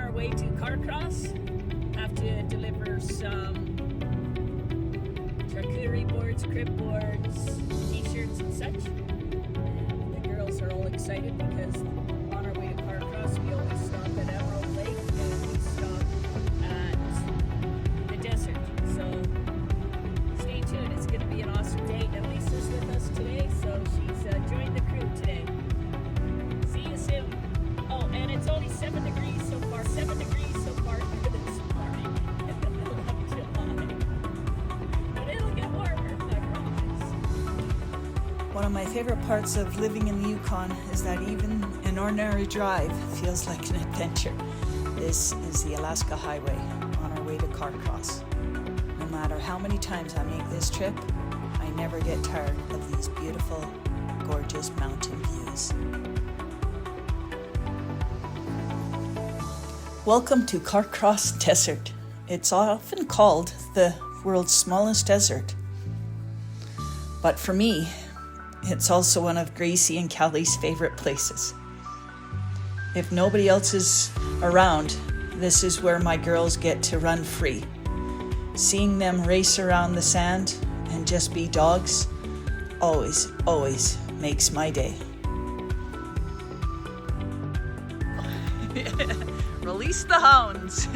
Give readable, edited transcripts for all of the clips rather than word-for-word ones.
our way to Carcross. Have to deliver some charcuterie boards, crib boards, t-shirts and such. And the girls are all excited because on our way to Carcross we always stop at Bennett Lake and we stop at the desert. So stay tuned, it's going to be an awesome day. And Lisa's with us today, so she's joined the crew today. See you soon. Oh, and it's only 7 degrees so far. 7 degrees so far this morning in the middle of July. But it'll get warmer, I promise. One of my favorite parts of living in the Yukon is that even an ordinary drive feels like an adventure. This is the Alaska Highway on our way to Carcross. No matter how many times I make this trip, I never get tired of these beautiful, gorgeous mountain views. Welcome to Carcross Desert. It's often called the world's smallest desert. But for me, it's also one of Gracie and Callie's favorite places. If nobody else is around, this is where my girls get to run free. Seeing them race around the sand and just be dogs always makes my day. Release the hounds.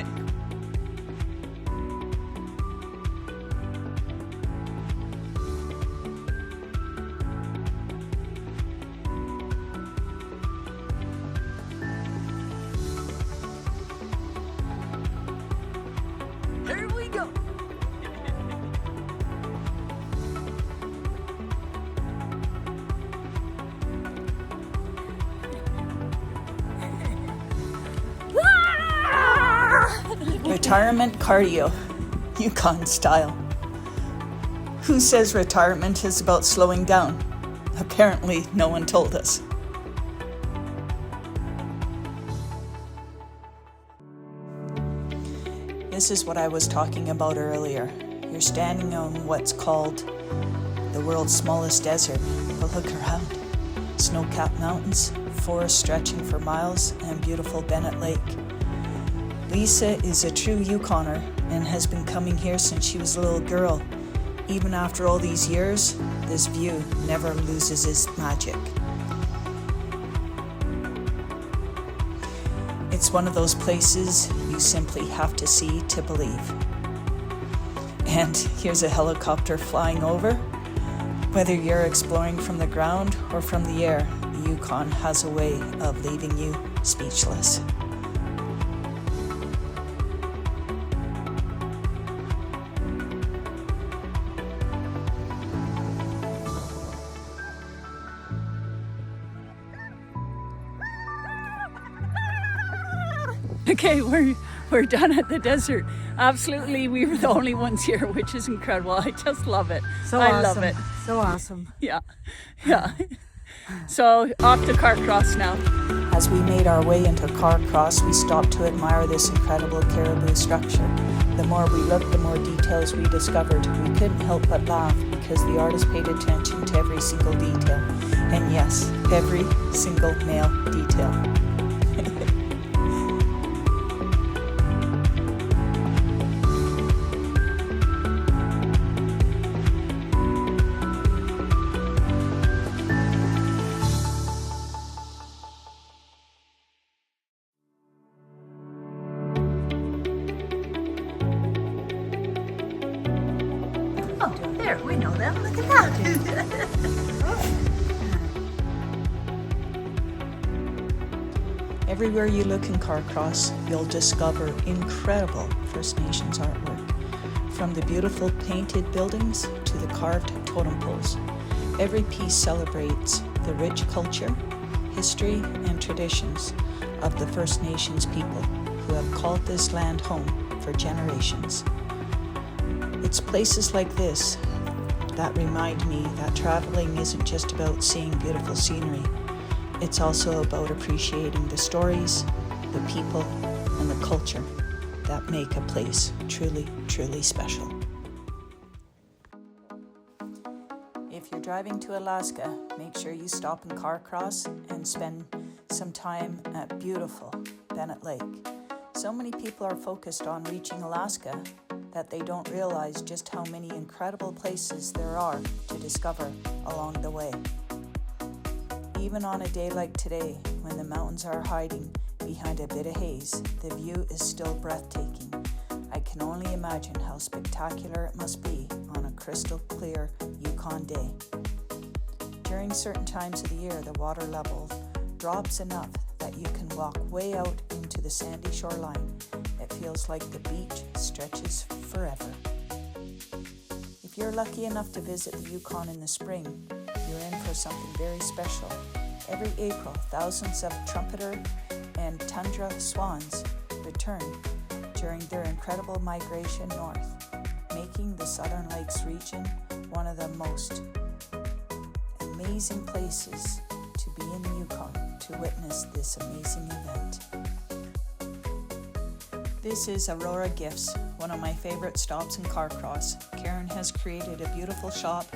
Here we go. Retirement cardio, Yukon style. Who says retirement is about slowing down? Apparently, no one told us. This is what I was talking about earlier. You're standing on what's called the world's smallest desert, but look around. Snow-capped mountains, forests stretching for miles, and beautiful Bennett Lake. Lisa is a true Yukoner and has been coming here since she was a little girl. Even after all these years, this view never loses its magic. It's one of those places you simply have to see to believe. And here's a helicopter flying over. Whether you're exploring from the ground or from the air, the Yukon has a way of leaving you speechless. Okay, we're done at the desert. Absolutely, we were the only ones here, which is incredible. I just love it. I love it. So awesome. Yeah. So off to Carcross now. As we made our way into Carcross, we stopped to admire this incredible caribou structure. The more we looked, the more details we discovered. We couldn't help but laugh because the artist paid attention to every single detail. And yes, every single male detail. There, we know them. Look at that. Everywhere you look in Carcross, you'll discover incredible First Nations artwork. From the beautiful painted buildings to the carved totem poles, every piece celebrates the rich culture, history, and traditions of the First Nations people who have called this land home for generations. It's places like this that remind me that traveling isn't just about seeing beautiful scenery. It's also about appreciating the stories, the people, and the culture that make a place truly, truly special. If you're driving to Alaska, make sure you stop in Carcross and spend some time at beautiful Bennett Lake. So many people are focused on reaching Alaska that they don't realize just how many incredible places there are to discover along the way. Even on a day like today, when the mountains are hiding behind a bit of haze, the view is still breathtaking. I can only imagine how spectacular it must be on a crystal clear Yukon day. During certain times of the year, the water level drops enough that you can walk way out into the sandy shoreline. It feels like the beach stretches forever. If you're lucky enough to visit the Yukon in the spring, you're in for something very special. Every April, thousands of trumpeter and tundra swans return during their incredible migration north, making the Southern Lakes region one of the most amazing places to be in the Yukon to witness this amazing event. This is Aurora Gifts, one of my favorite stops in Carcross. Karen has created a beautiful shop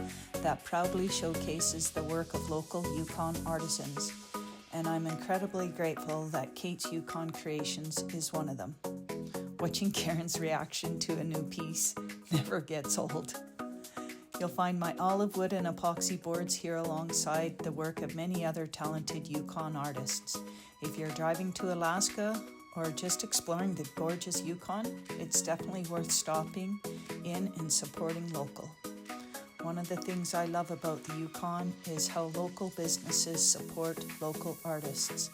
that proudly showcases the work of local Yukon artisans, and I'm incredibly grateful that Kate's Yukon Creations is one of them. Watching Karen's reaction to a new piece never gets old. You'll find my olive wood and epoxy boards here alongside the work of many other talented Yukon artists. If you're driving to Alaska or just exploring the gorgeous Yukon, it's definitely worth stopping in and supporting local. One of the things I love about the Yukon is how local businesses support local artists.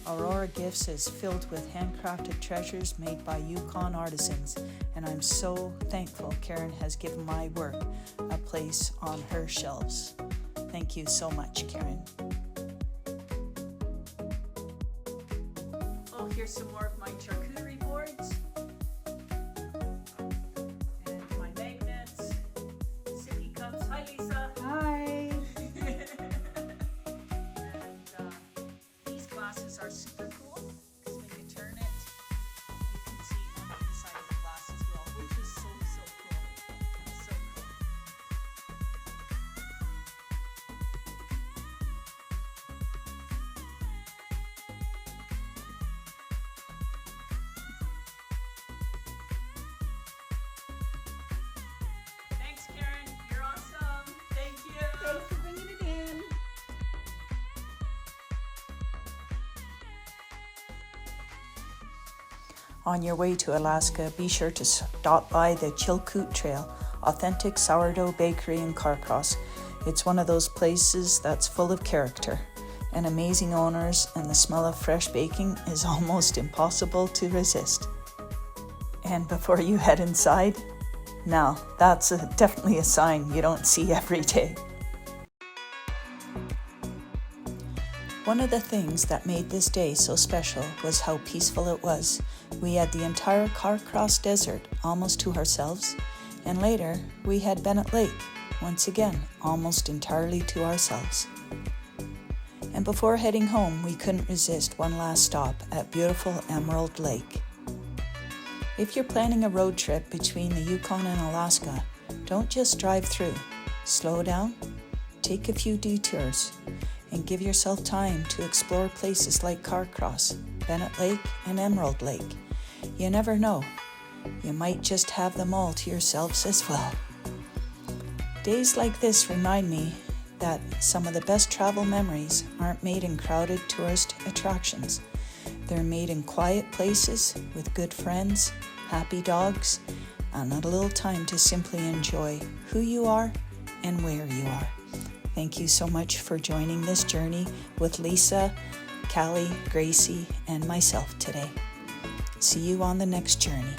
Aurora Gifts is filled with handcrafted treasures made by Yukon artisans, and I'm so thankful Karen has given my work a place on her shelves. Thank you so much, Karen. Oh, here's some more of my charcuterie boards. And my magnets, sippy cups. Hi, Lisa. Hi. These glasses are super cool because when you turn it, you can see on the inside of the glass as well, which is so cool. So cool. Thanks, Karen. You're awesome. Thank you. Thanks for bringing it in. On your way to Alaska, be sure to stop by the Chilkoot Trail, authentic sourdough bakery in Carcross. It's one of those places that's full of character and amazing owners, and the smell of fresh baking is almost impossible to resist. And before you head inside, now that's definitely a sign you don't see every day. One of the things that made this day so special was how peaceful it was. We had the entire Carcross Desert almost to ourselves, and later we had Bennett Lake, once again almost entirely to ourselves. And before heading home, we couldn't resist one last stop at beautiful Emerald Lake. If you're planning a road trip between the Yukon and Alaska, don't just drive through. Slow down, take a few detours, and give yourself time to explore places like Carcross, Bennett Lake, and Emerald Lake. You never know. You might just have them all to yourselves as well. Days like this remind me that some of the best travel memories aren't made in crowded tourist attractions. They're made in quiet places with good friends, happy dogs, and a little time to simply enjoy who you are and where you are. Thank you so much for joining this journey with Lisa, Callie, Gracie, and myself today. See you on the next journey.